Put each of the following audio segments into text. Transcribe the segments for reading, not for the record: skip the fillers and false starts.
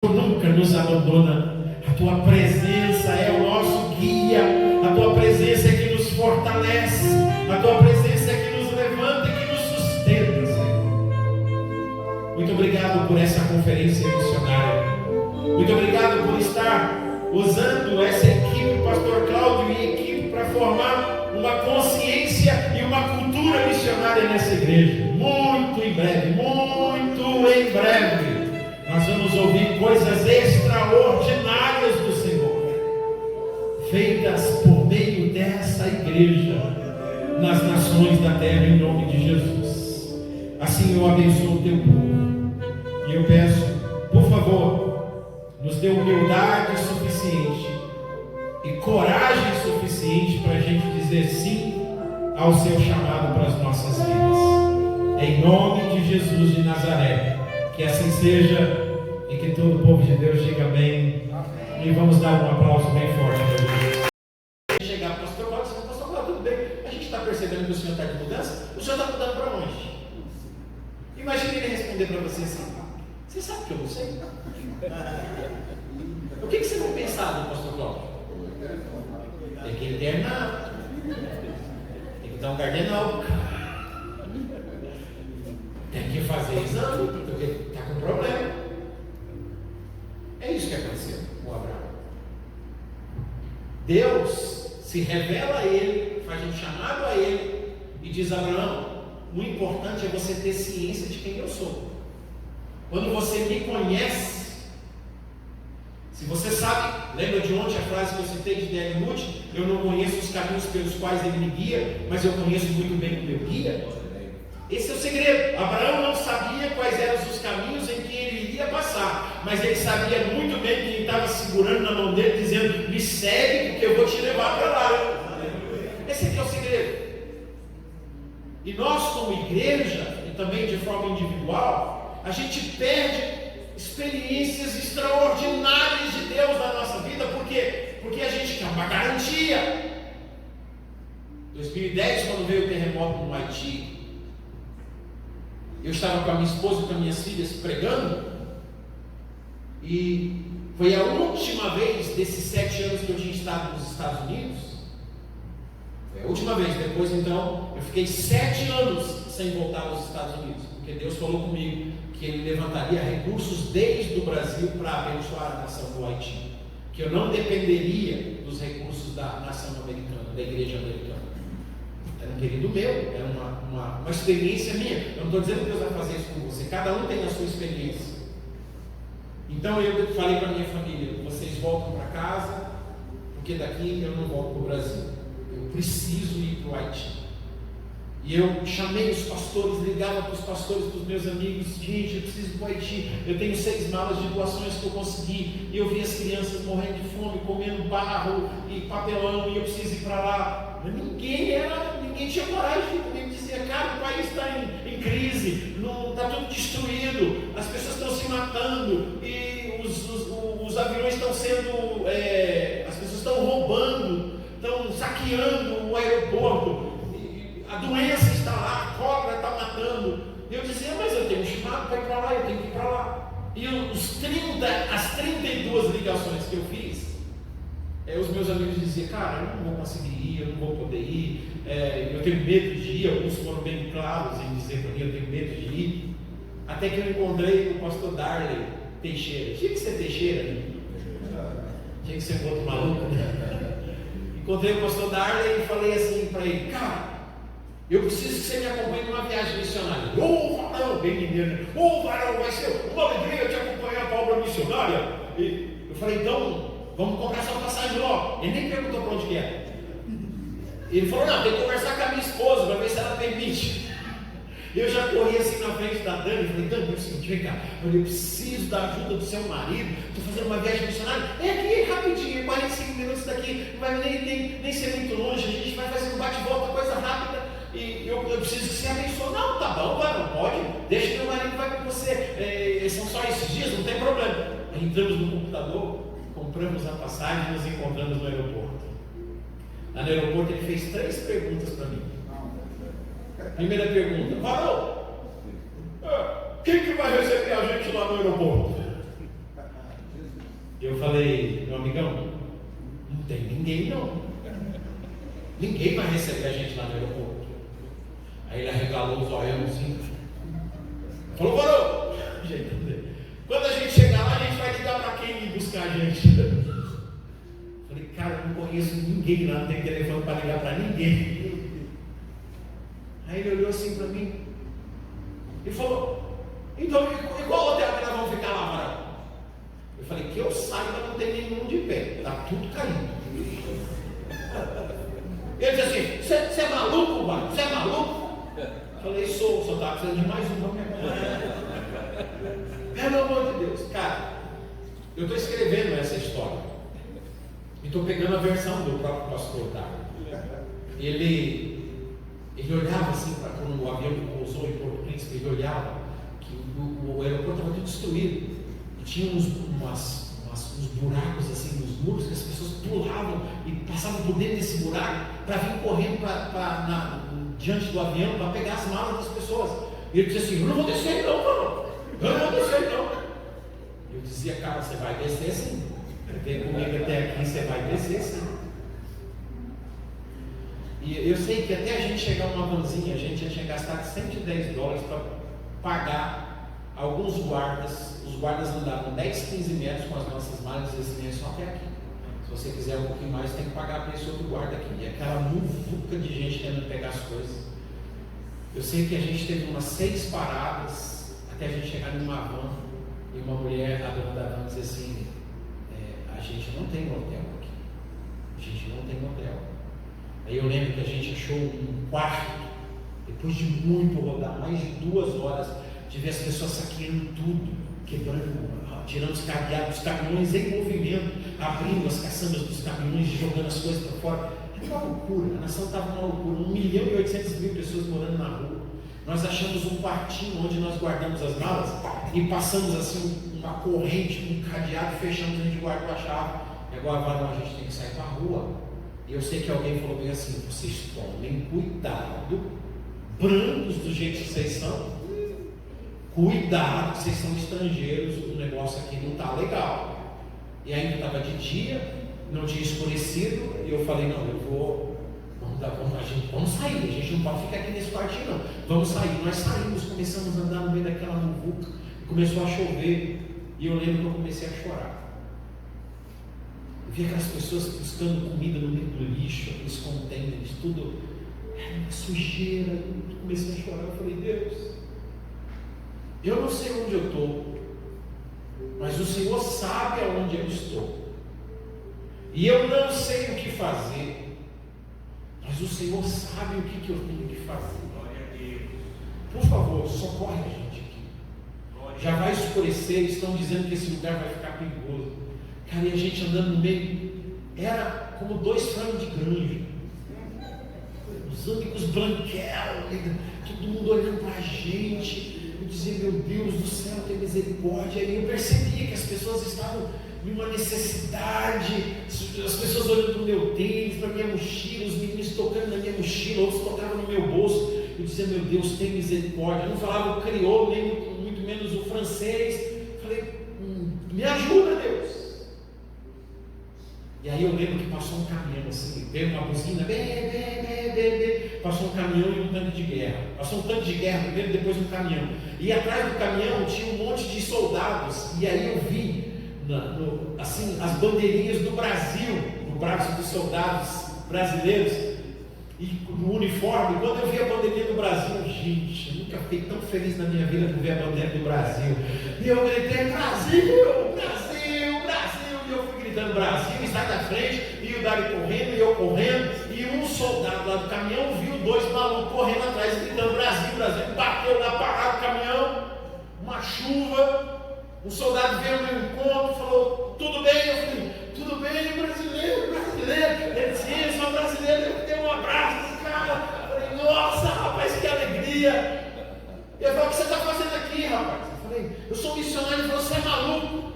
nunca nos abandona. A tua presença é o nosso guia, a tua presença é que nos fortalece, a tua presença é que nos levanta e que nos sustenta, Senhor. Muito obrigado por essa conferência missionária. Muito obrigado por estar usando essa equipe, Pastor Cláudio e equipe, para formar uma consciência e uma cultura missionária nessa igreja. Muito em breve, nós vamos ouvir coisas extraordinárias do Senhor, feitas por meio dessa igreja, nas nações da terra, em nome de Jesus. Assim eu abençoo o teu povo, e eu peço, por favor, nos dê humildade suficiente e coragem suficiente para a gente dizer sim ao seu chamado para as nossas vidas. Em nome de Jesus de Nazaré, que assim seja, e que todo o povo de Deus diga amém. E vamos dar um aplauso bem forte para Deus. Chegar para o pastor Cláudio, pastor Cláudio, tudo bem? A gente está percebendo que o senhor está de mudança? O senhor está mudando para onde? Imagine ele responder para você assim: você sabe que eu não sei? O que você vai pensar do pastor Cláudio? Tem que internar, tem que dar um cardenal, tem que fazer exame, porque está com problema. É isso que aconteceu com Abraão. Deus se revela a ele, faz um chamado a ele e diz: Abraão, o importante é você ter ciência de quem eu sou. Quando você me conhece, se você sabe, lembra de ontem a frase que eu citei de D.L. Moody? Eu não conheço os caminhos pelos quais ele me guia, mas eu conheço muito bem o meu guia. Esse é o segredo. Abraão não sabia quais eram os caminhos em que ele iria passar, mas ele sabia muito bem quem estava segurando na mão dele, dizendo: me segue, porque eu vou te levar para lá. Esse aqui é o segredo. E nós, como igreja, e também de forma individual, a gente perde experiências extraordinárias de Deus na nossa vida. Por quê? Porque a gente quer uma garantia. 2010, quando veio o terremoto no Haiti, eu estava com a minha esposa e com as minhas filhas pregando, e foi a última vez desses 7 anos que eu tinha estado nos Estados Unidos. Foi a última vez. Depois, então, eu fiquei 7 anos sem voltar aos Estados Unidos, porque Deus falou comigo que Ele levantaria recursos desde o Brasil para abençoar a nação do Haiti, que eu não dependeria dos recursos da nação americana, da igreja americana. Era um querido meu, era uma experiência minha. Eu não estou dizendo que Deus vai fazer isso com você, cada um tem a sua experiência. Então eu falei para a minha família: vocês voltam para casa, porque daqui eu não volto para o Brasil, eu preciso ir para o Haiti. E eu chamei os pastores, ligava para os pastores, para os meus amigos: gente, eu preciso ir para o Haiti, eu tenho 6 malas de doações que eu consegui, e eu vi as crianças morrendo de fome, comendo barro e papelão, e eu preciso ir para lá. Mas ninguém tinha coragem, ninguém dizia: cara, o país está em crise, está tudo destruído, as pessoas estão se matando, e os aviões estão sendo, as pessoas estão roubando, estão saqueando o aeroporto, a doença está lá, a cobra está matando. Eu dizia: mas eu tenho um chamado para ir para lá, eu tenho que ir para lá. E as 32 ligações que eu fiz, os meus amigos diziam: cara, eu não vou conseguir ir, eu não vou poder ir, eu tenho medo de ir. Alguns foram bem claros em dizer para mim: eu tenho medo de ir. Até que eu encontrei o pastor Darley Teixeira. Tinha que ser Teixeira, né? Tinha que ser um outro maluco, né? Encontrei o pastor Darley e falei assim para ele: cara, eu preciso que você me acompanhe numa viagem missionária. Varão, bem mineiro, varão, vai ser uma alegria te acompanhar para a obra missionária. E eu falei: então, vamos comprar sua passagem logo. Ele nem perguntou para onde que é. Ele falou: não, tem que conversar com a minha esposa para ver se ela permite. Eu já corri assim na frente da Dani e falei: Dani, é o seguinte, vem cá, eu preciso da ajuda do seu marido, estou fazendo uma viagem missionária, é aqui rapidinho, 45 minutos daqui, não vai nem ser muito longe, a gente vai fazer um bate-volta, coisa rápida, e eu preciso que você abençoe. Não, tá bom, não pode, deixa que meu marido vai com você, são só esses dias, não tem problema. Aí entramos no computador, compramos a passagem e nos encontramos no aeroporto. Lá no aeroporto ele fez 3 perguntas para mim. Primeira pergunta: varão, quem que vai receber a gente lá no aeroporto? Eu falei, meu amigão, não tem ninguém não. Ninguém vai receber a gente lá no aeroporto. Aí ele arregalou os olhos assim. Falou, parou! Quando a gente chegar lá, a gente vai ligar para quem ir buscar a gente. Falei, cara, eu não conheço ninguém lá, não tem telefone para ligar para ninguém. Aí ele olhou assim para mim e falou, então, e qual hotel que nós vamos ficar lá, Varão? Eu falei, que eu saiba, não tem nenhum de pé, está tudo caindo. Ele disse assim, você é maluco, Varão? Você é maluco? Eu falei, sou, só estava precisando de mais um. Pelo amor de Deus, cara, eu estou escrevendo essa história e estou pegando a versão do próprio pastor Dario. Ele olhava assim, para quando o avião pousou em Porto Príncipe, ele olhava que o aeroporto estava tudo destruído e tinha uns buracos assim nos muros que as pessoas pulavam e passavam por dentro desse buraco para vir correndo diante do avião para pegar as malas das pessoas. E ele disse assim, eu não vou descer não, mano. Eu não vou descer não. Eu dizia, cara, você vai descer sim. Vem comigo até aqui, você vai descer sim. E eu sei que até a gente chegar numa vanzinha, a gente já tinha gastado $110 para pagar alguns guardas. Os guardas andavam 10, 15 metros com as nossas malas e assim, é só até aqui. Se você quiser um pouquinho mais, tem que pagar para esse outro guarda aqui. E aquela muvuca de gente tentando pegar as coisas. Eu sei que a gente teve umas 6 paradas até a gente chegar numa van. E uma mulher, a dona da van, disse assim, a gente não tem hotel aqui. A gente não tem hotel. Aí eu lembro que a gente achou um quarto, depois de muito rodar, mais de 2 horas, de ver as pessoas saqueando tudo, quebrando, tirando os cadeados, os caminhões em movimento, abrindo as caçambas dos caminhões, jogando as coisas para fora. Era uma loucura, a nação estava uma loucura, 1.800.000 pessoas morando na rua. Nós achamos um quartinho onde nós guardamos as malas e passamos assim uma corrente, um cadeado, fechamos, a gente guardou a chave. E agora não, a gente tem que sair para a rua. E eu sei que alguém falou bem assim, vocês tomem cuidado, brancos do jeito que vocês são, cuidado, vocês são estrangeiros, o negócio aqui não está legal. E ainda estava de dia, não tinha escurecido, e eu falei, não, vamos sair, a gente não pode ficar aqui nesse quartinho não, vamos sair. Nós saímos, começamos a andar no meio daquela muvuca, começou a chover, e eu lembro que eu comecei a chorar. Eu vi aquelas pessoas buscando comida no meio do lixo, aqueles contêineres, tudo, uma sujeira, eu comecei a chorar. Eu falei, Deus, eu não sei onde eu estou, mas o Senhor sabe aonde eu estou, e eu não sei o que fazer, mas o Senhor sabe o que eu tenho que fazer. Por favor, socorre a gente aqui. Já vai escurecer, estão dizendo que esse lugar vai ficar perigoso. Cara, e a gente andando no meio, era como 2 frangos de granja, os únicos branquelos, todo mundo olhando para a gente. Eu dizia, meu Deus do céu, tem misericórdia. E eu percebia que as pessoas estavam em uma necessidade, as pessoas olhando para o meu tênis, para a minha mochila, os meninos tocando na minha mochila, outros tocavam no meu bolso. Eu dizia, meu Deus, tem misericórdia. Eu não falava o crioulo, nem muito menos o francês. Eu falei, me ajuda, Deus. E aí eu lembro que passou um caminhão assim, veio uma buzina, passou um caminhão e um tanque de guerra. Passou um tanque de guerra primeiro, depois um caminhão. E atrás do caminhão tinha um monte de soldados. E aí eu vi assim, as bandeirinhas do Brasil, no braço dos soldados brasileiros, e no uniforme. Quando eu vi a bandeirinha do Brasil, gente, eu nunca fiquei tão feliz na minha vida por ver a bandeira do Brasil. E eu gritei, Brasil, Brasil, Brasil. E eu fui gritando, Brasil, e sai da frente, e o Dário correndo, e eu correndo, e um soldado lá do caminhão viu 2 malucos correndo atrás, gritando, Brasil, Brasil. Bateu lá, parado o caminhão, uma chuva. Um soldado veio ao meu encontro, falou, tudo bem? Eu falei, tudo bem, brasileiro, brasileiro. Ele disse, eu sou brasileiro. Eu dei um abraço no cara. Eu falei, nossa, rapaz, que alegria. Ele falou, o que você está fazendo aqui, rapaz? Eu falei, eu sou missionário. Ele falou, você é maluco?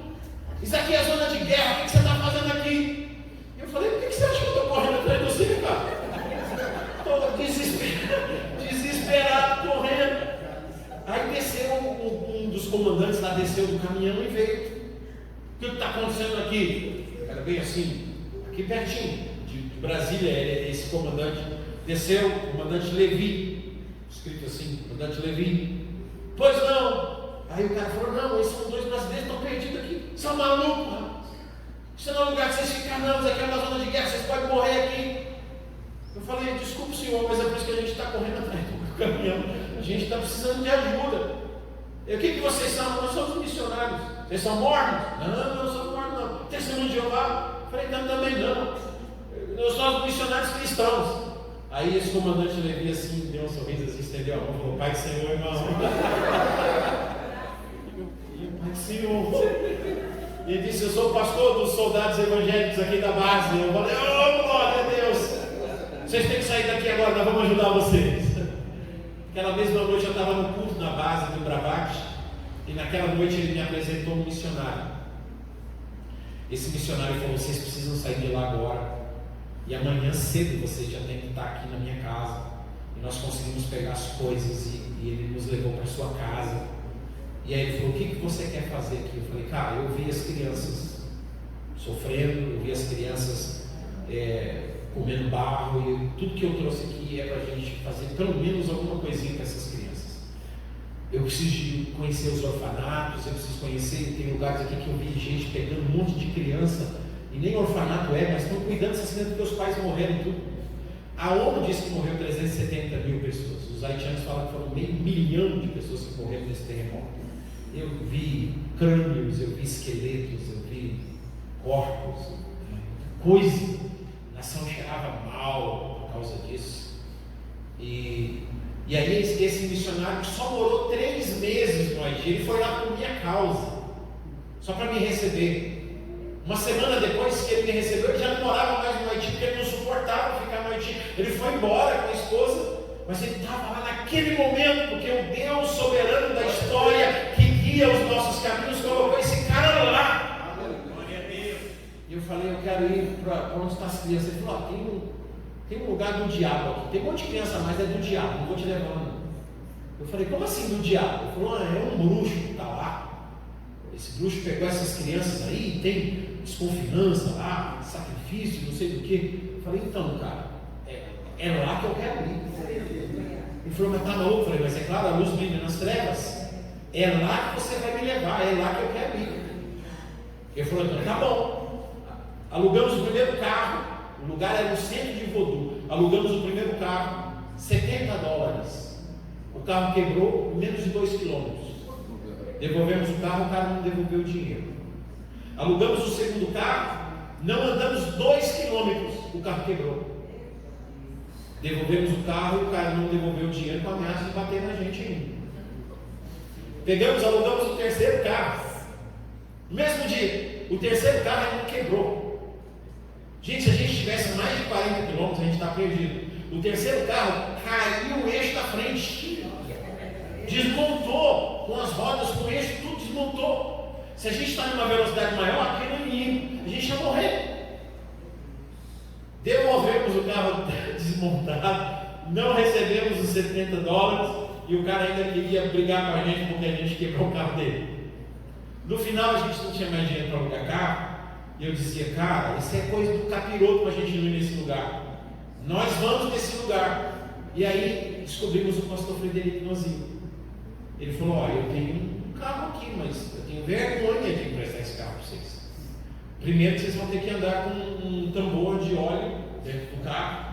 Isso aqui é zona de guerra, o que você está fazendo aqui? Eu falei, por que você acha que eu estou correndo atrás de você, cara? Estou desesperado, correndo. Aí desceu um dos comandantes lá, desceu do caminhão e veio que está acontecendo aqui? Era bem assim, aqui pertinho de Brasília, esse comandante desceu, o comandante Levi, escrito assim, comandante Levi. Pois não. Aí o cara falou, não, esses são 2 brasileiros que estão perdidos aqui, são malucos, rapaz. Isso não é lugar que vocês ficam, não, isso aqui é uma zona de guerra, vocês podem morrer aqui. Eu falei, desculpa senhor, mas é por isso que a gente está correndo atrás do caminhão, a gente está precisando de ajuda. E o que vocês são? Nós somos missionários. Vocês são mormons? Não, não somos mormons não. Testemunho de Jeová? Eu falei, não, também não. Nós somos missionários cristãos. Aí esse comandante Levi assim, deu um sorriso assim, estendeu a mão e falou, Pai do Senhor, irmão. Pai do Senhor. E ele disse, eu sou pastor dos soldados evangélicos aqui da base. Eu falei, oh glória a Deus. Vocês têm que sair daqui agora, nós vamos ajudar vocês. Aquela mesma noite eu estava no culto na base do Bravac. E naquela noite ele me apresentou um missionário. Esse missionário falou, vocês precisam sair de lá agora. E amanhã cedo vocês já têm que estar aqui na minha casa. E nós conseguimos pegar as coisas e ele nos levou para sua casa. E aí ele falou, o que você quer fazer aqui? Eu falei, cara, eu vi as crianças sofrendo, eu vi as crianças comendo barro, e tudo que eu trouxe aqui é para a gente fazer pelo menos alguma coisinha com essas crianças. Eu preciso conhecer os orfanatos, eu preciso conhecer, tem lugares aqui que eu vi gente pegando um monte de criança, e nem orfanato mas estão cuidando dessas crianças porque os pais morreram tudo. A ONU disse que morreu 370 mil pessoas, os haitianos falam que foram 500 mil de pessoas que morreram nesse terremoto. Eu vi crânios, eu vi esqueletos, eu vi corpos, coisa. A nação cheirava mal por causa disso. E aí esse missionário só morou 3 meses no Haiti, ele foi lá por minha causa, só para me receber. Uma semana depois que ele me recebeu, ele já não morava mais no Haiti, porque ele não suportava ficar no Haiti. Ele foi embora com a esposa, mas ele estava lá naquele momento, porque o Deus soberano da história, que guia os nossos caminhos, colocou esse cara lá. E eu falei, eu quero ir para onde estão as crianças. Ele falou, tem um lugar do diabo aqui, tem um monte de criança, mas é do diabo, não vou te levar não. Eu falei, como assim do diabo? Ele falou, é um bruxo que está lá. Esse bruxo pegou essas crianças aí, tem desconfiança lá, sacrifício, não sei do que. Eu falei, então cara, é lá que eu quero ir. Ele falou, mas tá maluco? Eu falei, mas é claro, a luz brilha nas trevas. É lá que você vai me levar, é lá que eu quero ir. Ele falou, então tá bom. Alugamos o primeiro carro, o lugar era no centro de Vodou. Alugamos o primeiro carro, $70. O carro quebrou em menos de 2 quilômetros. Devolvemos o cara não devolveu o dinheiro. Alugamos o segundo carro, não andamos 2 quilômetros, o carro quebrou. Devolvemos o carro, o cara não devolveu o dinheiro com a ameaça de bater na gente ainda. Alugamos o terceiro carro. No mesmo dia, o terceiro carro ainda quebrou. Gente, se a gente tivesse mais de 40 quilômetros, a gente está perdido. O terceiro carro caiu o eixo da frente. Desmontou com as rodas, com o eixo, tudo desmontou. Se a gente está numa velocidade maior, aqui não ia, a gente ia morrer. Devolvemos o carro desmontado, não recebemos os $70 e o cara ainda queria brigar com a gente porque a gente quebrou o carro dele. No final a gente não tinha mais dinheiro para alugar carro e eu dizia, cara, isso é coisa do capiroto para a gente não ir nesse lugar. Nós vamos nesse lugar. E aí descobrimos o pastor Frederico Nozinho. Ele falou, olha, eu tenho um carro aqui, mas eu tenho vergonha de emprestar esse carro para vocês. Primeiro vocês vão ter que andar com um tambor de óleo dentro do carro.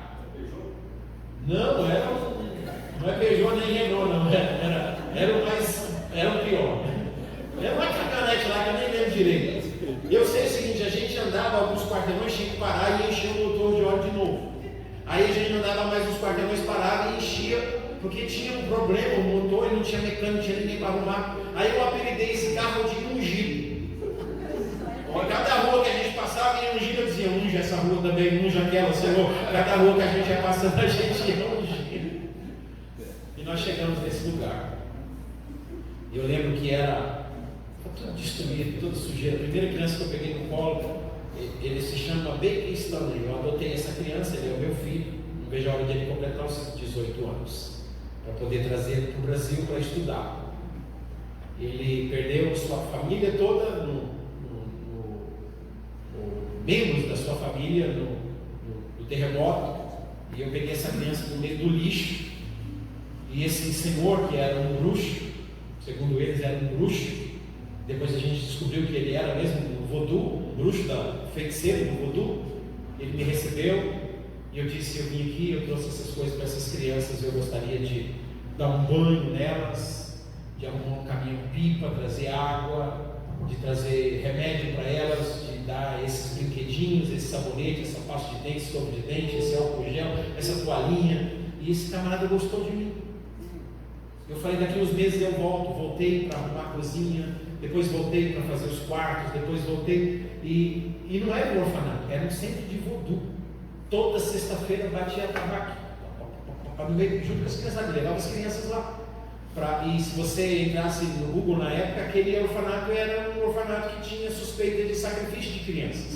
Não é Peugeot nem Renault, não. Era o pior. Era uma caminhonete lá que eu nem lembro direito. Eu sei o seguinte, a gente andava alguns quarteirões, tinha que parar e encher o motor de óleo de novo. Aí a gente andava mais uns quarteirões, parava e enchia, porque tinha um problema, o motor não tinha mecânico, não tinha ninguém para arrumar. Aí eu apelidei esse carro de ungido. Cada rua que a gente passava ia ungido, eu dizia, unge essa rua também, unge aquela, Senhor. Cada rua que a gente ia passando, a gente ia ungindo. E nós chegamos nesse lugar. Eu lembro que era tudo destruído, tudo sujeira. A primeira criança que eu peguei no colo, ele se chama Baker Stanley. Eu adotei essa criança, ele é o meu filho. Não vejo a hora dele completar os 18 anos, para poder trazer para o Brasil para estudar. Ele perdeu sua família toda no membros da sua família no terremoto, e eu peguei essa criança no meio do lixo, e esse senhor, que era um bruxo, segundo eles era um bruxo, depois a gente descobriu que ele era mesmo um voodoo, um bruxo feiticeiro do voodoo. Ele me recebeu e eu disse: eu vim aqui, eu trouxe essas coisas para essas crianças, eu gostaria de dar um banho nelas, de arrumar um caminhão-pipa, trazer água, de trazer remédio para elas, de dar esses brinquedinhos, esse sabonete, essa pasta de dente, escova de dente, esse álcool gel, essa toalhinha. E esse camarada gostou de mim. Eu falei: daqui uns meses eu volto. Voltei para arrumar a cozinha, depois voltei para fazer os quartos, depois voltei, e não era um orfanato, era um centro de voodoo. Toda sexta-feira batia tabaco no meio, junto com as crianças, levava as crianças lá. E se você entrasse no Google na época, aquele orfanato era um orfanato que tinha suspeita de sacrifício de crianças.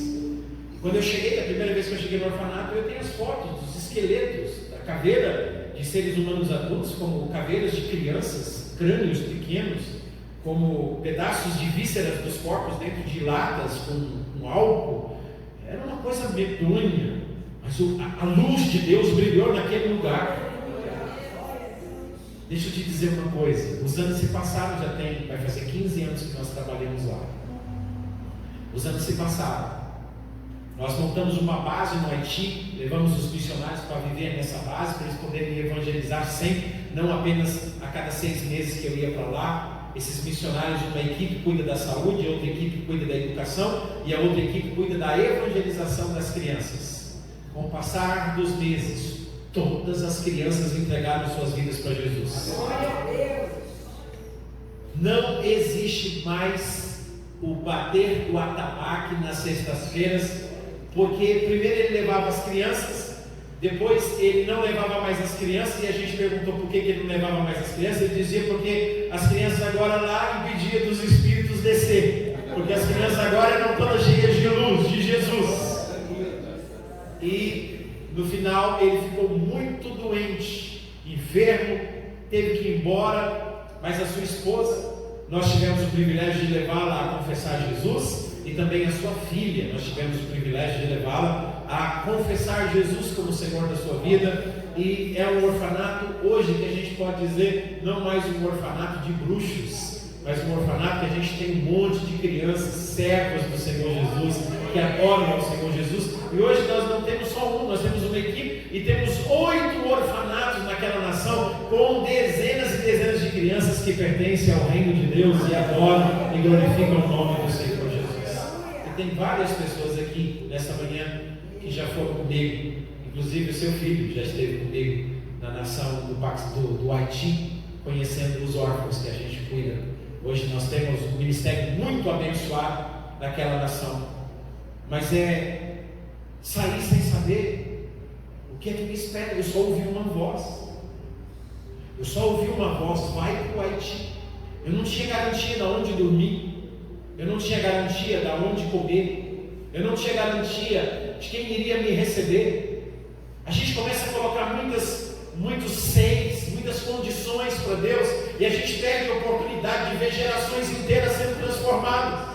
Quando eu cheguei, a primeira vez que eu cheguei no orfanato, eu tenho as fotos dos esqueletos, da caveira de seres humanos adultos, como caveiras de crianças, crânios pequenos, como pedaços de vísceras dos corpos dentro de latas com álcool. Era uma coisa medonha, mas a luz de Deus brilhou naquele lugar. Deixa eu te dizer uma coisa: os anos se passaram, vai fazer 15 anos que nós trabalhamos lá. Os anos se passaram. Nós montamos uma base no Haiti, levamos os missionários para viver nessa base, para eles poderem evangelizar sempre, não apenas a cada 6 meses que eu ia para lá. Esses missionários, uma equipe cuida da saúde, a outra equipe cuida da educação e a outra equipe cuida da evangelização das crianças. Com o passar dos meses, todas as crianças entregaram suas vidas para Jesus. Não existe mais o bater do atabaque nas sextas-feiras, porque primeiro ele levava as crianças, depois ele não levava mais as crianças, e a gente perguntou por que ele não levava mais as crianças. Ele dizia: porque as crianças agora lá impediam dos espíritos descer, porque as crianças agora eram todas cheias de luz, de Jesus. E no final ele ficou muito doente, enfermo, teve que ir embora, mas a sua esposa, nós tivemos o privilégio de levá-la a confessar Jesus, e também a sua filha, nós tivemos o privilégio de levá-la a confessar Jesus como Senhor da sua vida. E é um orfanato hoje que a gente pode dizer, não mais um orfanato de bruxos, mas um orfanato que a gente tem um monte de crianças servas do Senhor Jesus, que adoram ao Senhor Jesus. E hoje nós não temos só um, nós temos uma equipe e temos 8 orfanatos naquela nação, com dezenas e dezenas de crianças que pertencem ao reino de Deus e adoram e glorificam o nome do Senhor Jesus. E tem várias pessoas aqui nessa manhã que já foram comigo, inclusive o seu filho já esteve comigo na nação do Haiti, conhecendo os órfãos que a gente cuida. Hoje nós temos um ministério muito abençoado naquela nação, mas é sair sem saber o que é que me espera. Eu só ouvi uma voz, vai para o Haiti. Eu não tinha garantia de onde dormir, eu não tinha garantia de onde comer, eu não tinha garantia de quem iria me receber. A gente começa a colocar muitos seis, muitas condições para Deus, e a gente perde a oportunidade de ver gerações inteiras sendo transformadas.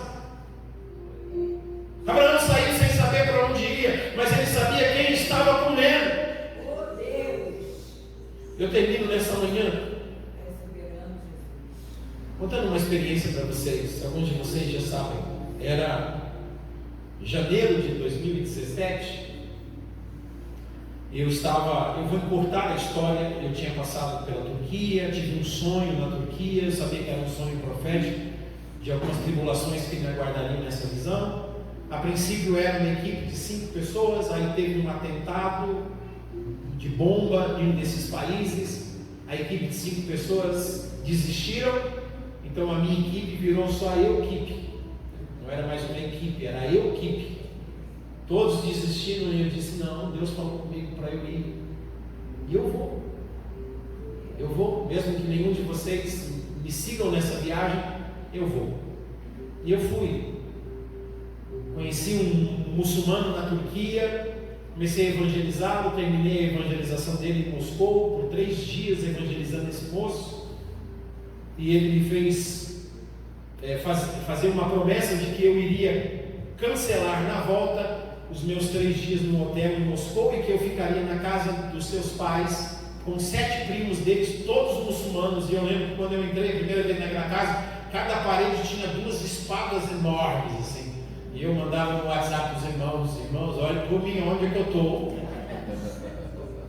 Abraão saiu sem saber para onde ia, mas ele sabia quem estava com ele. Eu termino nessa manhã contando uma experiência para vocês. Alguns de vocês já sabem. Era janeiro de 2017. Eu vou encurtar a história. Eu tinha passado pela Turquia, tive um sonho na Turquia. Eu sabia que era um sonho profético de algumas tribulações que me aguardariam nessa visão. A princípio era uma equipe de 5 pessoas. Aí teve um atentado de bomba em um desses países. A equipe de 5 pessoas desistiram. Então a minha equipe virou só a eu-equipe. Não era mais uma equipe, era a eu-equipe. Todos desistiram e eu disse: não, Deus falou comigo para eu ir. E eu vou, mesmo que nenhum de vocês me sigam nessa viagem, eu vou. E eu fui. Conheci um muçulmano na Turquia, comecei a evangelizá-lo, terminei a evangelização dele em Moscou, por 3 dias evangelizando esse moço. E ele me fez fazer uma promessa de que eu iria cancelar na volta os meus 3 dias no hotel em Moscou e que eu ficaria na casa dos seus pais, com 7 primos deles, todos muçulmanos. E eu lembro que quando eu entrei a primeira vez naquela casa, cada parede tinha 2 espadas enormes, assim. E eu mandava no WhatsApp dos irmãos, olha por mim onde é que eu estou.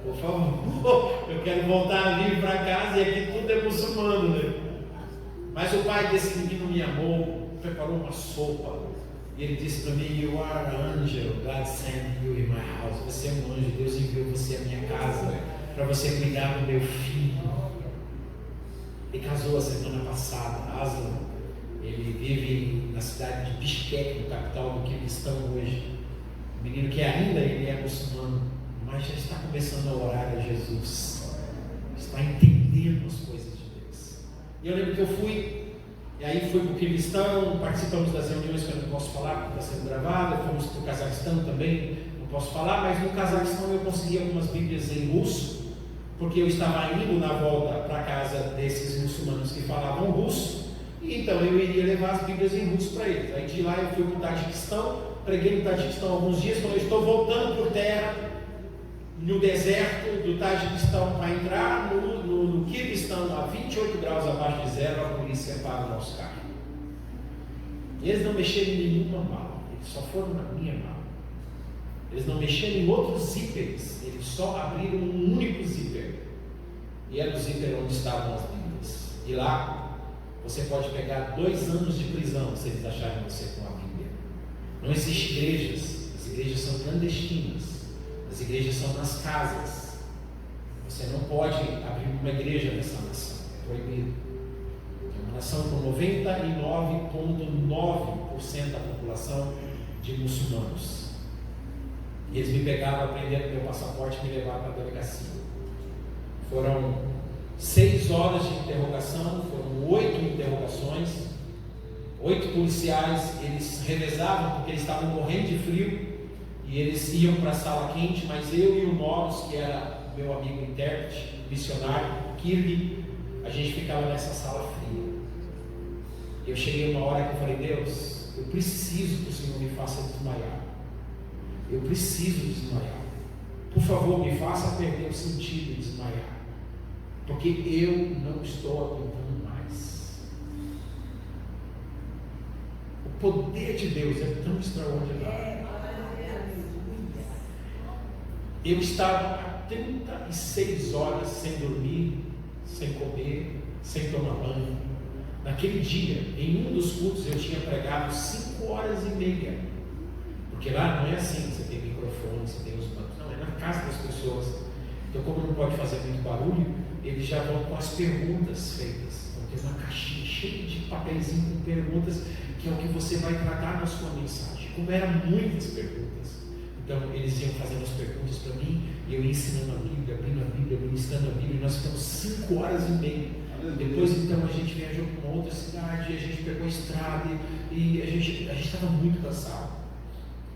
Por favor, eu quero voltar ali para casa e aqui tudo é muçulmano, né? Mas o pai desse menino me amou, preparou uma sopa. E ele disse para mim: You are an angel, God sent you in my house. Você é um anjo, Deus enviou você à minha casa para você cuidar do meu filho. Ele casou a semana passada, Aslan. Ele vive na cidade de Bishkek, no capital do Kirguistão hoje. Um menino que ainda ele é muçulmano, mas já está começando a orar a Jesus. Está entendendo as coisas de Deus. E eu lembro que eu fui. E aí fui para o Kirguistão, participamos das reuniões que eu não posso falar, porque está sendo gravada. Fomos para o Cazaquistão também, não posso falar, mas no Cazaquistão eu consegui algumas bíblias em russo, porque eu estava indo na volta para a casa desses muçulmanos que falavam russo, e então eu iria levar as bíblias em russo para eles. Aí de lá eu fui para o Tajiquistão, preguei no Tajiquistão alguns dias. Quando eu estou voltando por terra, no deserto do Tajiquistão, para entrar no Kirguistão, a 28 graus abaixo de zero, a polícia para o nosso carro. E eles não mexeram em nenhuma mala, eles só foram na minha mala. Eles não mexeram em outros zíperes, eles só abriram um único zíper. E era o zíper onde estavam as Bíblias. E lá você pode pegar 2 anos de prisão se eles acharem você com a Bíblia. Não existem igrejas, as igrejas são clandestinas. As igrejas são nas casas. Você não pode abrir uma igreja nessa nação, é proibido. É uma nação com 99,9% da população de muçulmanos. E eles me pegaram, aprenderam meu passaporte e me levaram para a delegacia. Foram 6 horas de interrogação, foram 8 interrogações, 8 policiais. Eles revezavam porque eles estavam morrendo de frio. E eles iam para a sala quente, mas eu e o Novos, que era meu amigo intérprete, missionário, Kirby, a gente ficava nessa sala fria. Eu cheguei uma hora que eu falei: Deus, eu preciso que o Senhor me faça desmaiar. Eu preciso desmaiar. Por favor, me faça perder o sentido de desmaiar. Porque eu não estou aguentando mais. O poder de Deus é tão extraordinário. Eu estava há 36 horas sem dormir, sem comer, sem tomar banho. Naquele dia, em um dos cultos, eu tinha pregado 5 horas e meia. Porque lá não é assim, você tem microfone, você tem os bancos. Não, é na casa das pessoas. Então, como não pode fazer muito barulho, eles já vão com as perguntas feitas. Então, tem uma caixinha cheia de papeizinho com perguntas, que é o que você vai tratar na sua mensagem. Como eram muitas perguntas. Então eles iam fazendo as perguntas para mim, e eu ia ensinando a Bíblia, abrindo a Bíblia, ministrando a Bíblia, e nós ficamos 5 horas e meia. Depois então a gente viajou para uma outra cidade, e a gente pegou a estrada, e a gente estava muito cansado.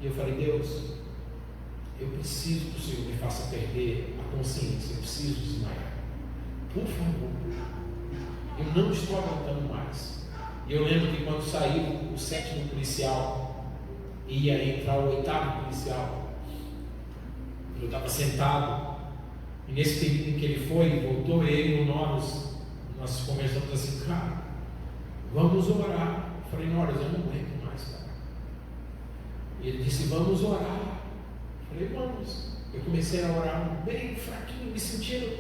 E eu falei: Deus, eu preciso que o Senhor me faça perder a consciência, eu preciso desmaiar. Por favor, eu não estou aguentando mais. E eu lembro que quando saiu o 7º policial, ia entrar o 8º policial, eu estava sentado, e nesse período em que ele foi, voltou ele e o Norris, nós conversamos assim: cara, vamos orar. Eu falei: Norris, eu não aguento mais, cara. E ele disse: vamos orar. Eu falei: vamos. Eu comecei a orar bem fraquinho, me sentindo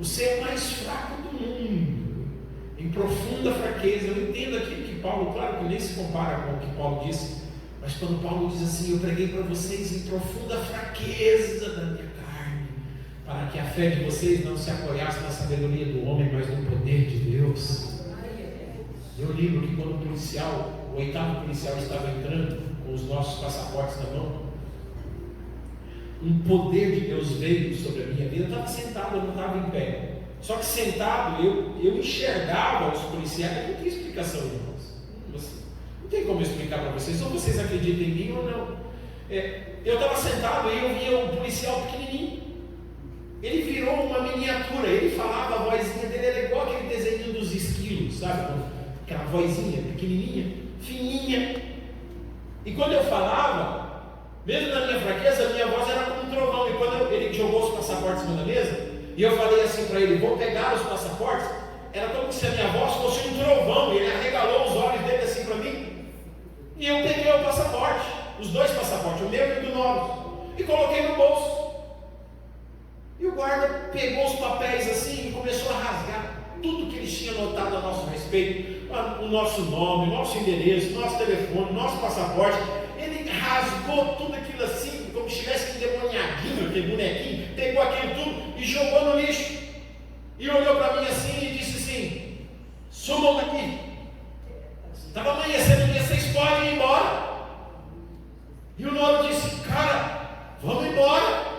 o ser mais fraco do mundo, em profunda fraqueza. Eu entendo aquilo que Paulo, claro que nem se compara com o que Paulo disse, mas quando Paulo diz assim: eu preguei para vocês em profunda fraqueza da minha carne, para que a fé de vocês não se apoiasse na sabedoria do homem, mas no poder de Deus. Eu lembro que quando o 8º policial estava entrando com os nossos passaportes na mão, um poder de Deus veio sobre a minha vida. Eu estava sentado, eu não estava em pé. Só que sentado eu enxergava os policiais. Não tem explicação, irmãos. Não tem como eu explicar para vocês, ou vocês acreditam em mim ou não. Eu estava sentado e eu via um policial pequenininho. Ele virou uma miniatura. Ele falava, a vozinha dele era igual aquele desenho dos esquilos, sabe? Aquela vozinha pequenininha, fininha. E quando eu falava, Mesmo na minha fraqueza, a minha voz era como um trovão. E quando ele jogou os passaportes em cima da mesa, e eu falei assim para ele: vou pegar os passaportes, era como se a minha voz fosse um trovão. E ele arregalou os olhos dele assim para mim. E eu peguei o passaporte, os dois passaportes, o meu e o do Norris, e coloquei no bolso. E o guarda pegou os papéis assim e começou a rasgar tudo que eles tinham anotado a nosso respeito, o nosso nome, o nosso endereço, o nosso telefone, o nosso passaporte. Ele rasgou tudo aquilo assim, como se estivesse endemoniadinho, aquele bonequinho, pegou aquilo tudo e jogou no lixo. E olhou para mim assim e disse assim: sumam daqui. Estava amanhecendo o dia, vocês podem ir embora. E o Noro disse: cara, vamos embora.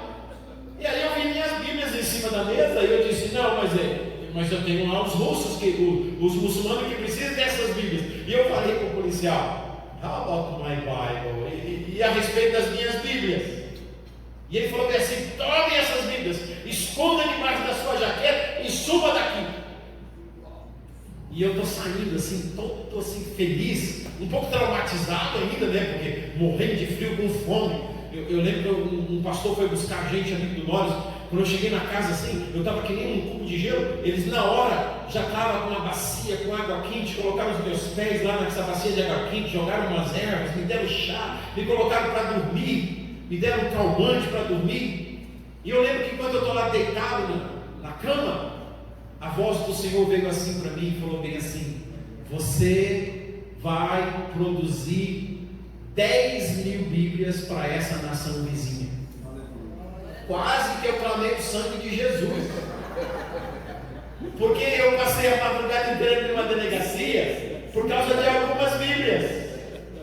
E aí eu vi minhas Bíblias em cima da mesa e eu disse: não, mas eu tenho lá os russos, os muçulmanos que precisam dessas Bíblias. E eu falei para o policial: how about my Bible? E a respeito das minhas Bíblias. E ele falou assim: tome essas Bíblias, esconda debaixo da sua jaqueta e suba daqui. E eu estou saindo assim, todo assim feliz, um pouco traumatizado ainda, né? Porque morrendo de frio, com fome. Eu lembro que um pastor foi buscar a gente, amigo do Norris. Quando eu cheguei na casa assim, eu estava que nem um cubo de gelo. Eles na hora já estavam com uma bacia com água quente, colocaram os meus pés lá nessa bacia de água quente, jogaram umas ervas, me deram chá, me colocaram para dormir, me deram um calmante para dormir. E eu lembro que quando eu estou lá deitado na cama, a voz do Senhor veio assim para mim e falou bem assim: você vai produzir 10 mil Bíblias para essa nação vizinha. Quase que eu clamei o sangue de Jesus, porque eu passei a madrugada inteira numa delegacia por causa de algumas Bíblias.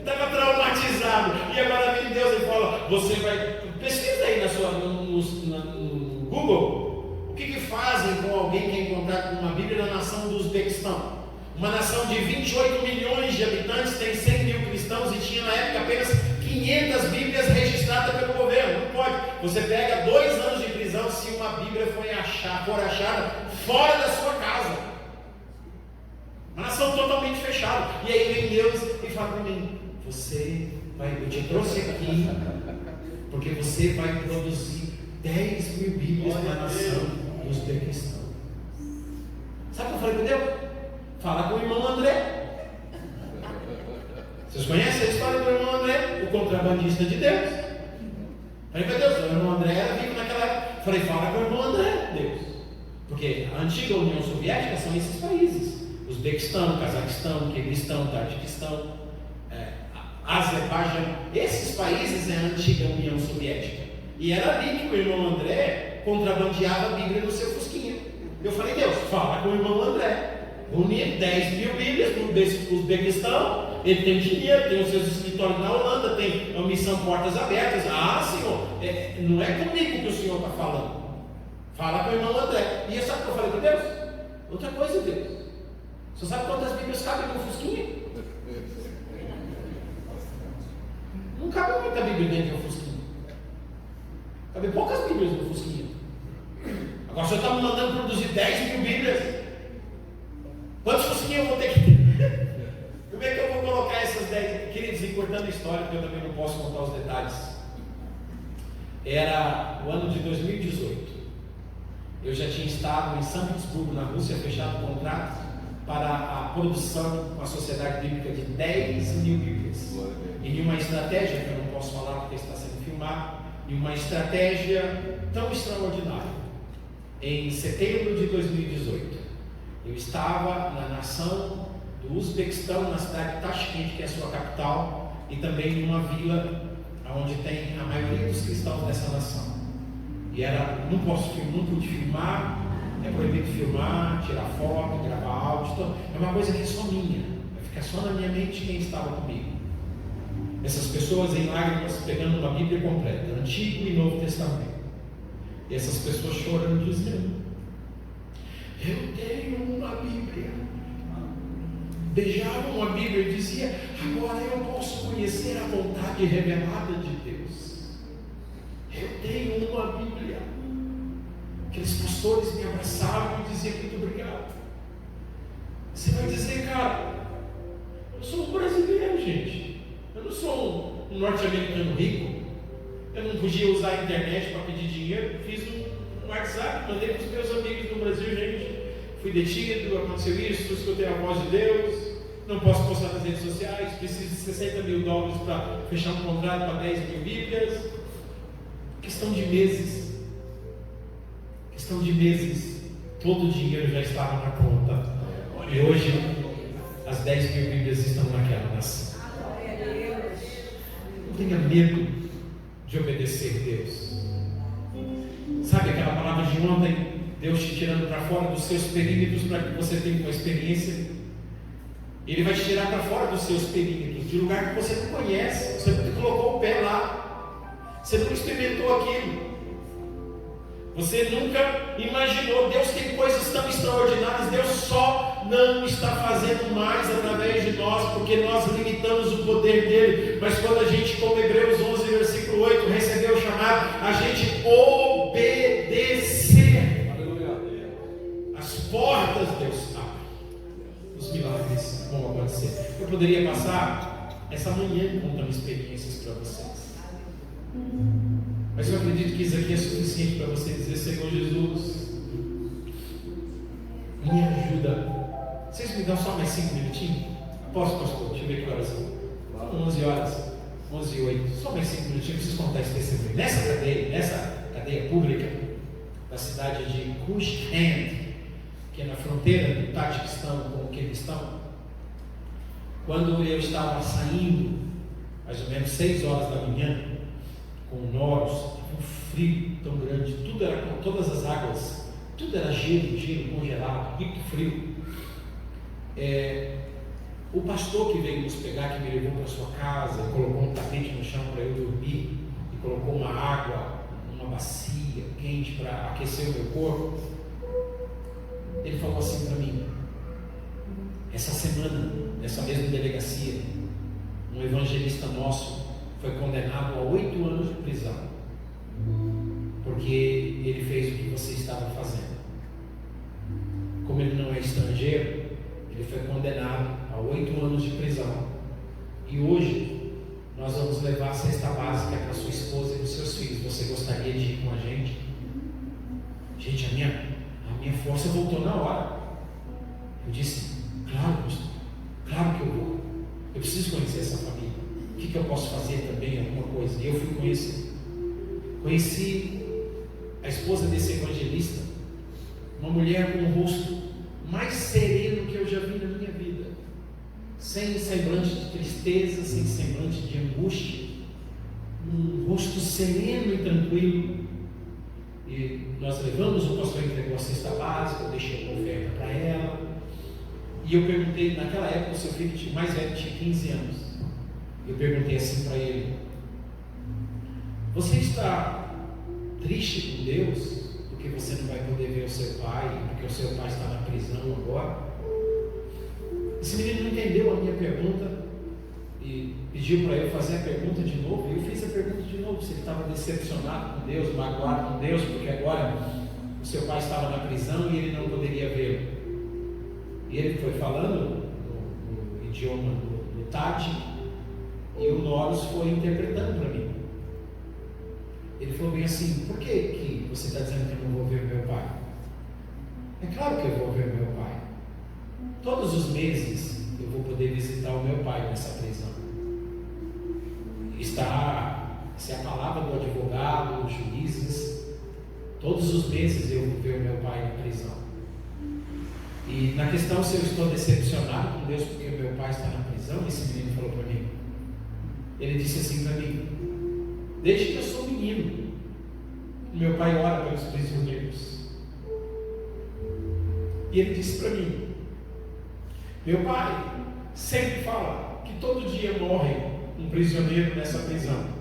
Estava traumatizado. E agora vem Deus e fala: você vai, pesquisa aí no Google, o que fazem com alguém que é encontrado com uma Bíblia na nação do Uzbequistão. Uma nação de 28 milhões de habitantes, tem 100 mil cristãos e tinha na época apenas 500 Bíblias registradas pelo governo. Não pode. Você pega 2 anos de prisão se uma Bíblia for achada fora da sua casa. Uma nação totalmente fechada. E aí vem Deus e fala para mim: eu te trouxe aqui porque você vai produzir 10 mil Bíblias na nação do Uzbequistão. Sabe o que eu falei com Deus? Fala com o irmão André. Vocês conhecem a história do irmão André? O contrabandista de Deus. Falei para Deus: o irmão André era vivo naquela época. Falei: fala com o irmão André, Deus. Porque a antiga União Soviética são esses países: Uzbequistão, Cazaquistão, Quirguistão, Tajiquistão, Azerbaijão. Esses países é a antiga União Soviética. E era ali que o irmão André contrabandeava a Bíblia no seu fusquinha. Eu falei: Deus, fala com o irmão André. Unir 10 mil Bíblias no Uzbequistão. Ele tem dinheiro, tem os seus escritórios na Holanda, tem a missão Portas Abertas. Ah, Senhor, não é comigo que o Senhor está falando. Fala com o irmão André. E sabe o que eu falei para Deus? Outra coisa, Deus. Você sabe quantas Bíblias cabem no fusquinha? Não cabe muita Bíblia dentro do fusquinha. Cabe poucas Bíblias no fusquinha. Agora o Senhor está me mandando produzir 10 mil Bíblias. Quantos fusquinhas eu vou ter que ter? Como é que eu vou colocar essas 10? Queridos, encurtando a história, porque eu também não posso contar os detalhes. Era o ano de 2018. Eu já tinha estado em São Petersburgo, na Rússia, fechado um contrato para a produção com a Sociedade Bíblica de 10 mil Bíblias. E de uma estratégia, que eu não posso falar porque está sendo filmado, e uma estratégia tão extraordinária. Em setembro de 2018, eu estava na nação do Uzbequistão, na cidade de Tashkent, que é a sua capital, e também em uma vila onde tem a maioria dos cristãos dessa nação. E não pude filmar, é proibido filmar, tirar foto, gravar áudio, então, é uma coisa que é só minha, vai ficar só na minha mente quem estava comigo. Essas pessoas em lágrimas pegando uma Bíblia completa, Antigo e Novo Testamento. E essas pessoas chorando, dizendo: eu tenho uma Bíblia. Beijavam a Bíblia e diziam: agora eu posso conhecer a vontade revelada de Deus. Eu tenho uma Bíblia. Aqueles pastores me abraçavam e diziam: muito obrigado. Você vai dizer: cara, eu sou um brasileiro, gente. Eu não sou um norte-americano rico. Eu não podia usar a internet para pedir dinheiro. Fiz um WhatsApp, mandei para os meus amigos no Brasil, gente. Fui detido, aconteceu isso, escutei a voz de Deus. Não posso postar nas redes sociais. Preciso de $60 mil para fechar um contrato para 10 mil Bíblias. Questão de meses. Todo o dinheiro já estava na conta. E hoje as 10 mil Bíblias estão naquela nação. Não tenha medo de obedecer a Deus. Sabe aquela palavra de ontem? Deus te tirando para fora dos seus perímetros para que você tenha uma experiência. Ele vai te tirar para fora dos seus perímetros, de lugar que você não conhece. Você não colocou o pé lá. Você nunca experimentou aquilo. Você nunca imaginou. Deus tem coisas tão extraordinárias. Deus só não está fazendo mais através de nós, porque nós limitamos o poder dele. Mas quando a gente, como Hebreus 11, versículo 8, recebeu o chamado, a gente obedecer. As portas Deus abre. Os milagres vão acontecer. Eu poderia passar essa manhã contando experiências para vocês. Mas eu acredito que isso aqui é suficiente para você dizer: Senhor Jesus, me ajuda. Vocês me dão só mais 5 minutinhos? Posso, pastor? Deixa eu ver que horas são. 11 horas, 11h08. Só mais 5 minutinhos, preciso contar esse testemunho. Nessa cadeia pública da cidade de Kushand, que é na fronteira do Tajiquistão com o Quirguistão, quando eu estava saindo, mais ou menos 6 horas da manhã, com noros, um frio tão grande, tudo era com todas as águas, tudo era gelo congelado, muito frio. O pastor que veio nos pegar, que me levou para sua casa, colocou um tapete no chão para eu dormir, e colocou uma água, uma bacia quente para aquecer o meu corpo, ele falou assim para mim: essa semana, nessa mesma delegacia, um evangelista nosso foi condenado a 8 anos de prisão, porque ele fez o que você estava fazendo. Como ele não é estrangeiro, ele foi condenado a 8 anos de prisão. E hoje nós vamos levar a cesta básica para sua esposa e para os seus filhos. Você gostaria de ir com a gente? Gente, a minha força voltou na hora. Eu disse: claro, pastor, claro que eu vou. Eu preciso conhecer essa família. O que eu posso fazer também, alguma coisa? E eu fui conheci a esposa desse evangelista, uma mulher com o rosto mais sereno que eu já vi na minha vida, sem semblante de tristeza, sem semblante de angústia, um rosto sereno e tranquilo. E nós levamos, o pastor entregou a cesta básica, eu deixei uma oferta para ela, e eu perguntei, naquela época o seu filho mais velho tinha 15 anos, eu perguntei assim para ele: você está triste com Deus porque você não vai poder ver o seu pai, porque o seu pai está na prisão agora? Esse menino não entendeu a minha pergunta e pediu para eu fazer a pergunta de novo. Eu fiz a pergunta de novo, se ele estava decepcionado com Deus, magoado com Deus, porque agora o seu pai estava na prisão e ele não poderia vê-lo. E ele foi falando no idioma do Tati, e o Norris foi interpretando para mim. Ele falou bem assim: por que você está dizendo que eu não vou ver meu pai? É claro que eu vou ver meu pai. Todos os meses eu vou poder visitar o meu pai nessa prisão. Essa é a palavra do advogado, dos juízes. Todos os meses eu vou ver o meu pai na prisão. E na questão se eu estou decepcionado com Deus porque o meu pai está na prisão, esse menino falou para mim. Ele disse assim para mim: desde que eu sou menino, meu pai ora pelos prisioneiros. E ele disse para mim: meu pai sempre fala que todo dia morre um prisioneiro nessa prisão.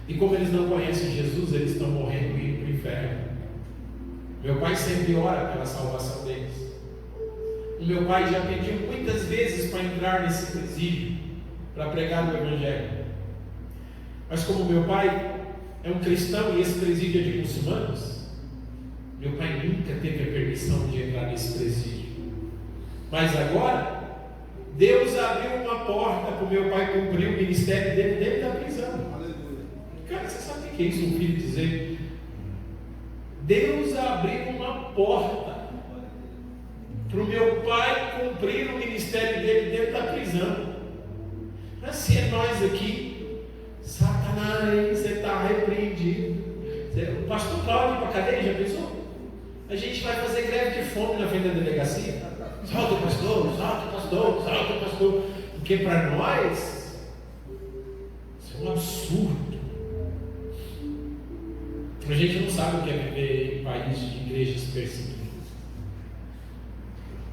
E como eles não conhecem Jesus, eles estão morrendo e indo para o inferno. Meu pai sempre ora pela salvação deles. O meu pai já pediu muitas vezes para entrar nesse presídio, para pregar o Evangelho. Mas como meu pai é um cristão e esse presídio é de muçulmanos, meu pai nunca teve a permissão de entrar nesse presídio. Mas agora, Deus abriu uma porta para o meu pai cumprir o ministério dele dentro da prisão. Cara, você sabe o que é isso? Um filho dizer: Deus abriu uma porta para o meu pai cumprir o ministério dele dentro da prisão. Mas se é nós aqui, Satanás, você está repreendido. O pastor Cláudio para a cadeia, já pensou? A gente vai fazer greve de fome na frente da delegacia. Solta o pastor, solta o pastor, solta o pastor. Porque para nós, isso é um absurdo. A gente não sabe o que é viver em países de igrejas perseguidas.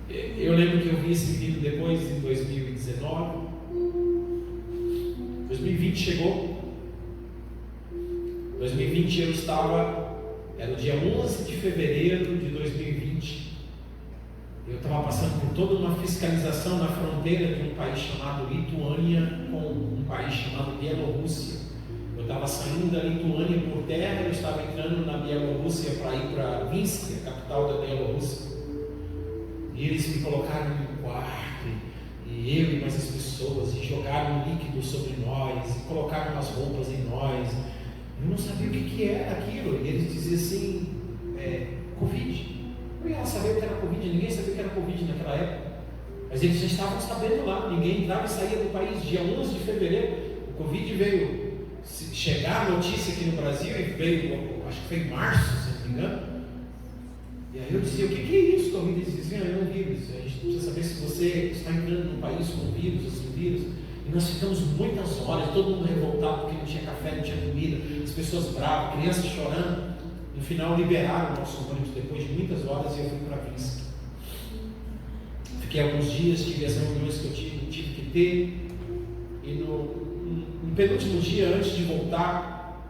Eu lembro que eu vi esse vídeo depois, em 2019. 2020 chegou. 2020 eu estava, era o dia 11 de fevereiro de 2020. Eu estava passando por toda uma fiscalização na fronteira de um país chamado Lituânia com um país chamado Bielorrússia. Eu estava saindo da Lituânia por terra, eu estava entrando na Bielorrússia para ir para Minsk, a capital da Bielorrússia. E eles me colocaram em um quarto, e eu e mais as pessoas, e jogaram um líquido sobre nós, e colocaram umas roupas em nós. Eu não sabia o que era aquilo, e eles diziam assim: Covid. Eu ia saber o que era Covid, ninguém sabia o que era Covid naquela época. Mas eles já estavam sabendo lá, ninguém entrava e saía do país. Dia 11 de fevereiro, o Covid veio chegar a notícia aqui no Brasil, e veio, acho que foi em março, se não me engano. E aí eu dizia: o que é isso, Covid? Eles diziam: é um vírus. A gente precisa saber se você está entrando num país com vírus ou sem vírus. E nós ficamos muitas horas, todo mundo revoltado porque não tinha café, não tinha comida, as pessoas bravas, crianças chorando. No final liberaram o nosso ônibus depois de muitas horas, e eu fui para Minsk. Fiquei alguns dias, tive as reuniões que eu tive que ter, e no penúltimo dia antes de voltar,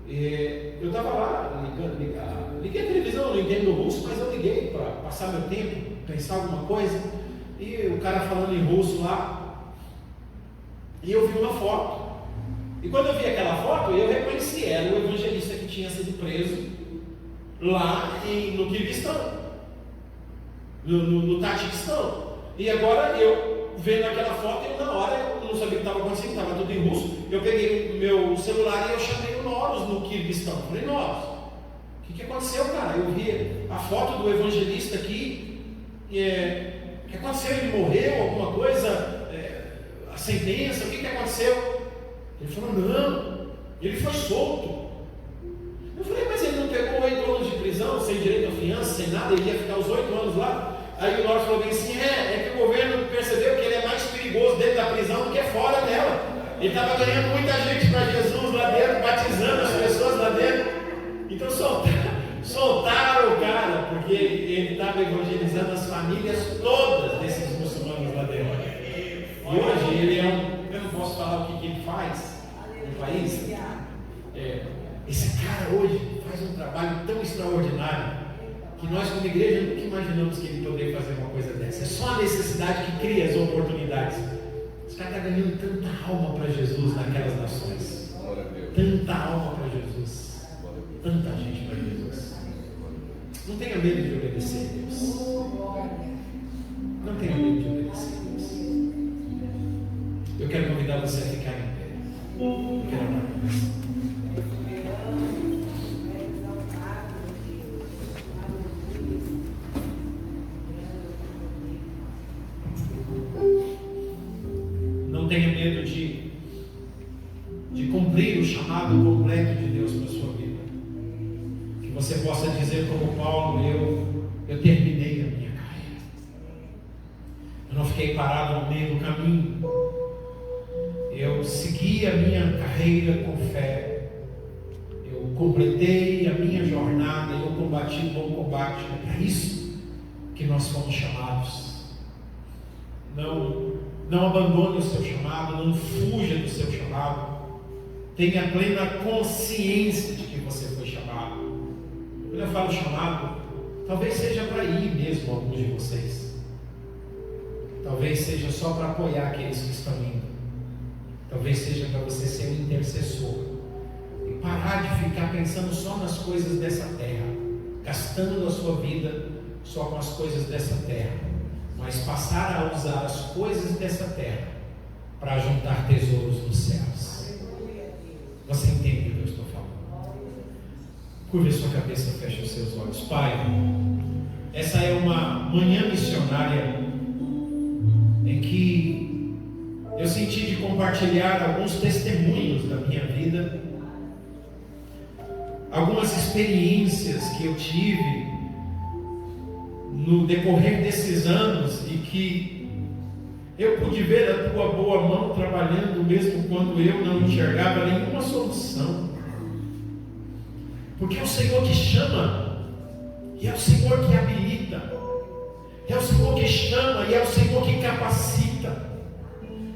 eu estava lá, liguei a televisão, não entendo russo, mas eu liguei para passar meu tempo, pensar alguma coisa, e o cara falando em russo lá, e eu vi uma foto. E quando eu vi aquela foto, eu reconheci, era o evangelista que tinha sido preso lá no Kirguistão, no Tajiquistão. E agora eu vendo aquela foto, eu na hora, eu não sabia o que estava acontecendo, estava tudo em russo. Eu peguei o meu celular e eu chamei o Noros no Kirguistão. Falei: Noros, o que aconteceu, cara? Eu vi a foto do evangelista aqui, o que aconteceu? Ele morreu, alguma coisa? A sentença, o que aconteceu? Ele falou: não, ele foi solto. Eu falei: mas ele não pegou 8 anos de prisão, sem direito à fiança, sem nada, ele ia ficar os 8 anos lá? Aí o Norte falou bem assim: é que o governo percebeu que ele é mais perigoso dentro da prisão do que fora dela. Ele estava ganhando muita gente para Jesus lá dentro, batizando as pessoas lá dentro. Então soltaram o cara, porque ele estava evangelizando as famílias todas desses muçulmanos lá dentro. E hoje ele eu não posso falar o que ele faz no país. Esse cara hoje faz um trabalho tão extraordinário que nós, como igreja, nunca imaginamos que ele poderia fazer uma coisa dessa. É só a necessidade que cria as oportunidades. Esse cara está ganhando tanta alma para Jesus naquelas nações. Tanta alma para Jesus. Tanta gente para Jesus. Não tenha medo de obedecer a Deus. Não tenha medo de obedecer a Deus. Eu quero convidar você a ficar em pé. Eu quero orar com você. Não tenha medo de cumprir o chamado completo de Deus para a sua vida. Que você possa dizer como Paulo: eu terminei a minha carreira. Eu não fiquei parado no meio do caminho. Eu segui a minha carreira com fé. Eu completei a minha jornada. Eu combati o bom combate. É para isso que nós fomos chamados. Não abandone o seu chamado, não fuja do seu chamado. Tenha plena consciência de que você foi chamado. Quando eu falo chamado, talvez seja para ir mesmo alguns de vocês. Talvez seja só para apoiar aqueles que estão indo. Talvez seja para você ser um intercessor. E parar de ficar pensando só nas coisas dessa terra, gastando a sua vida só com as coisas dessa terra. Mas passar a usar as coisas dessa terra para juntar tesouros nos céus. Você entende o que eu estou Curve a sua cabeça, feche os seus olhos. Pai, essa é uma manhã missionária em que eu senti de compartilhar alguns testemunhos da minha vida, algumas experiências que eu tive no decorrer desses anos e que eu pude ver a tua boa mão trabalhando mesmo quando eu não enxergava nenhuma solução. Porque é o Senhor que chama, e é o Senhor que habilita, é o Senhor que chama, e é o Senhor que capacita,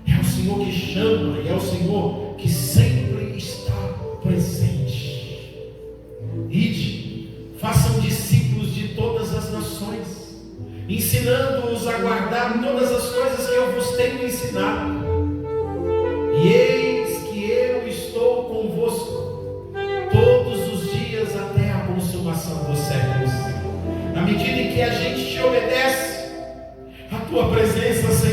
é o Senhor que chama, e é o Senhor que sempre está presente. Ide, façam discípulos de todas as nações, ensinando-os a guardar todas as coisas que eu vos tenho ensinado. E eis que eu estou convosco todos os dias até a consumação dos séculos. Na medida em que a gente te obedece, a tua presença, Senhor,